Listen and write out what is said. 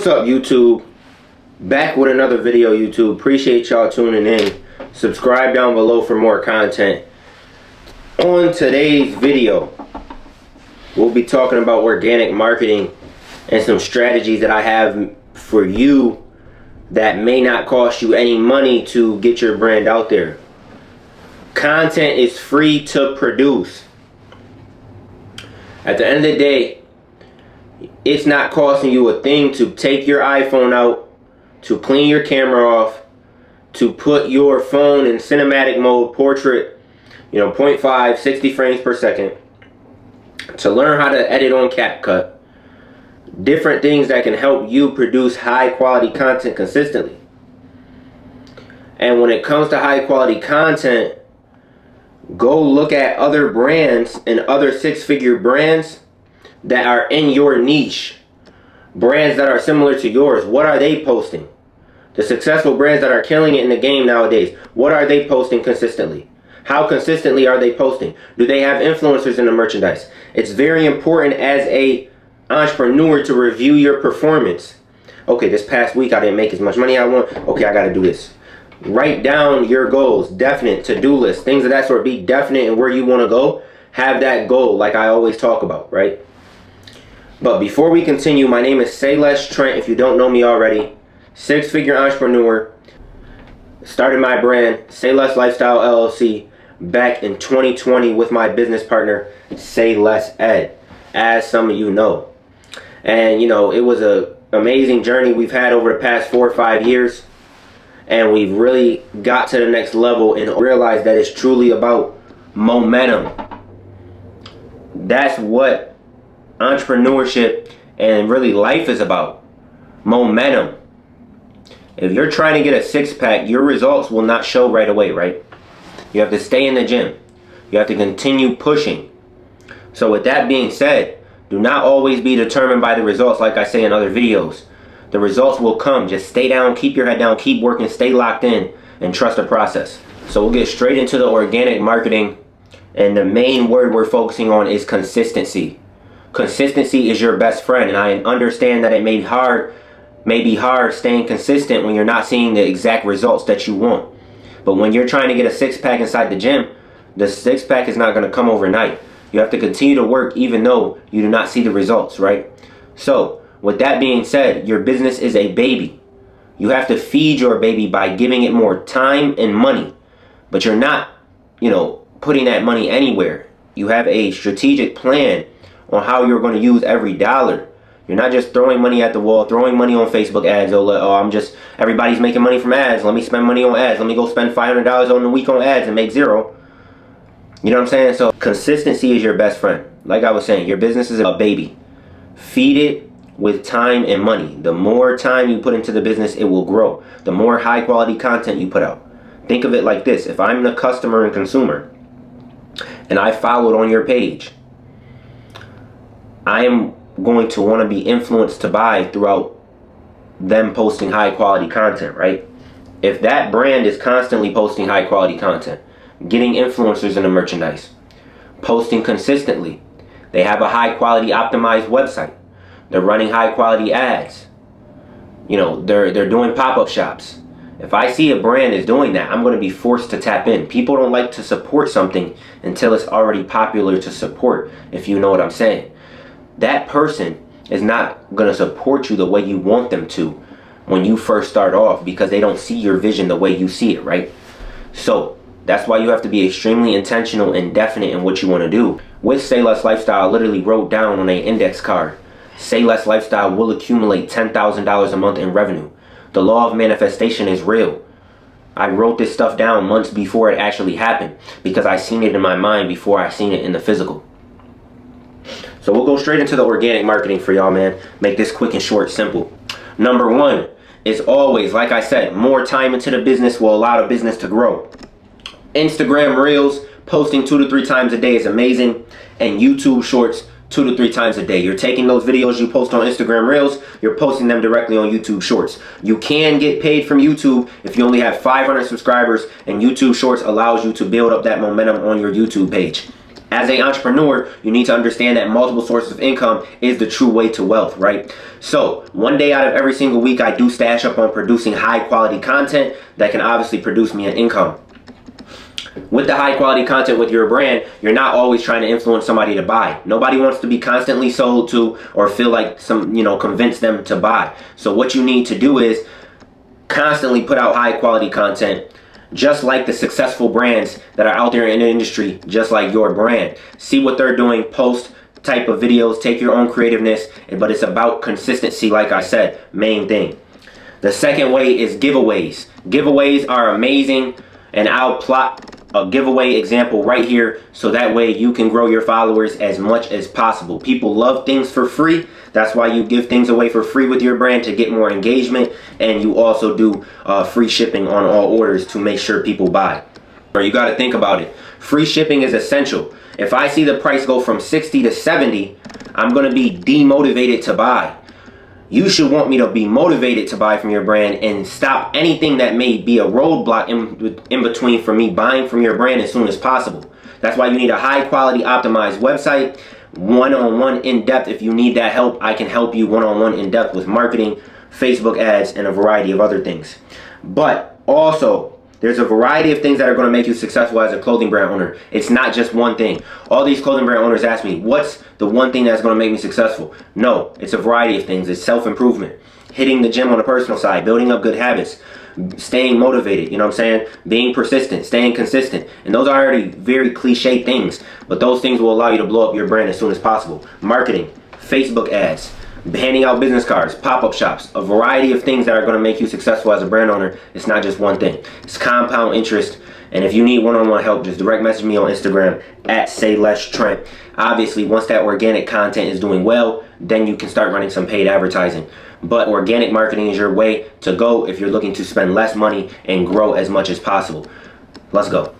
up, YouTube? Back with another video, YouTube. Appreciate y'all tuning in. Subscribe down below for more content. On today's video, we'll be talking about organic marketing and some strategies that I have for you that may not cost you any money to get your brand out there. Content is free to produce. At the end of the day, it's not costing you a thing to take your iPhone out, to clean your camera off, to put your phone in cinematic mode, portrait, 0.5, 60 frames per second, to learn how to edit on CapCut. Different things that can help you produce high quality content consistently. And when it comes to high quality content, go look at other brands and other six-figure brands that are in your niche. Brands that are similar to yours. What are they posting? The successful brands that are killing it in the game nowadays, what are they posting consistently? How consistently are they posting? Do they have influencers in the merchandise? It's very important as a entrepreneur to review your performance. Okay, this past week I didn't make as much money I want. Okay, I gotta do this. Write down your goals, definite to-do list, things of that sort. Be definite in where you want to go. Have that goal like I always talk about, right? But before we continue, my name is Sayless Trent. If you don't know me already, six-figure entrepreneur. Started my brand, Sayless Lifestyle LLC, back in 2020 with my business partner, Sayless Ed, as some of you know. And it was a amazing journey we've had over the past 4 or 5 years. And we've really got to the next level and realized that it's truly about momentum. That's what entrepreneurship and really life is about. Momentum. If you're trying to get a six-pack, your results will not show right away, right? You have to stay in the gym. You have to continue pushing. So with that being said, do not always be determined by the results like I say in other videos. The results will come. Just stay down, keep your head down, keep working, stay locked in, and trust the process. So we'll get straight into the organic marketing. And the main word we're focusing on is consistency. Consistency is your best friend. And I understand that it may be hard staying consistent when you're not seeing the exact results that you want. But when you're trying to get a six-pack inside the gym, the six-pack is not going to come overnight. You have to continue to work even though you do not see the results, right? So with that being said, your business is a baby. You have to feed your baby by giving it more time and money. But you're not, putting that money anywhere. You have a strategic plan on how you're going to use every dollar. You're not just throwing money at the wall, throwing money on Facebook ads. Everybody's making money from ads. Let me spend money on ads. Let me go spend $500 on the week on ads and make zero. You know what I'm saying? So consistency is your best friend. Like I was saying, your business is a baby. Feed it with time and money. The more time you put into the business, it will grow. The more high quality content you put out. Think of it like this. If I'm the customer and consumer and I followed on your page, I am going to want to be influenced to buy throughout them posting high quality content, right? If that brand is constantly posting high quality content, getting influencers in the merchandise, posting consistently, they have a high quality optimized website, they're running high quality ads, they're doing pop-up shops. If I see a brand is doing that, I'm going to be forced to tap in. People don't like to support something until it's already popular to support, if you know what I'm saying. That person is not going to support you the way you want them to when you first start off because they don't see your vision the way you see it, right? So that's why you have to be extremely intentional and definite in what you want to do. With Sayless Lifestyle, I literally wrote down on an index card, Sayless Lifestyle will accumulate $10,000 a month in revenue. The law of manifestation is real. I wrote this stuff down months before it actually happened because I seen it in my mind before I seen it in the physical. So we'll go straight into the organic marketing for y'all, man. Make this quick and short, simple. Number one is always, like I said, more time into the business will allow the business to grow. Instagram Reels, posting 2 to 3 times a day is amazing. And YouTube Shorts, 2 to 3 times a day. You're taking those videos you post on Instagram Reels, you're posting them directly on YouTube Shorts. You can get paid from YouTube if you only have 500 subscribers, and YouTube Shorts allows you to build up that momentum on your YouTube page. As an entrepreneur, you need to understand that multiple sources of income is the true way to wealth, right? So one day out of every single week, I do stash up on producing high quality content that can obviously produce me an income. With the high quality content with your brand, you're not always trying to influence somebody to buy. Nobody wants to be constantly sold to or feel like convince them to buy. So what you need to do is constantly put out high quality content, just like the successful brands that are out there in the industry, just like your brand. See what they're doing, post type of videos, take your own creativeness, but it's about consistency, like I said, main thing. The second way is giveaways. Giveaways are amazing, and I'll plot a giveaway example right here so that way you can grow your followers as much as possible. People love things for free. That's why you give things away for free with your brand, to get more engagement, and you also do free shipping on all orders to make sure people buy. Or you got to think about it. Free shipping is essential. If I see the price go from 60 to 70, I'm going to be demotivated to buy. You should want me to be motivated to buy from your brand and stop anything that may be a roadblock in between for me buying from your brand as soon as possible. That's why you need a high quality optimized website, one-on-one in-depth. If you need that help, I can help you one-on-one in-depth with marketing, Facebook ads, and a variety of other things. But also, there's a variety of things that are going to make you successful as a clothing brand owner. It's not just one thing. All these clothing brand owners ask me, what's the one thing that's going to make me successful? No, it's a variety of things. It's self-improvement, hitting the gym on a personal side, building up good habits, staying motivated, you know what I'm saying? Being persistent, staying consistent. And those are already very cliche things, but those things will allow you to blow up your brand as soon as possible. Marketing, Facebook ads, handing out business cards, pop-up shops, a variety of things that are going to make you successful as a brand owner. It's not just one thing. It's compound interest. And if you need one-on-one help, just direct message me on Instagram at @SayLessTrent. Obviously, once that organic content is doing well, then you can start running some paid advertising. But organic marketing is your way to go if you're looking to spend less money and grow as much as possible. Let's go.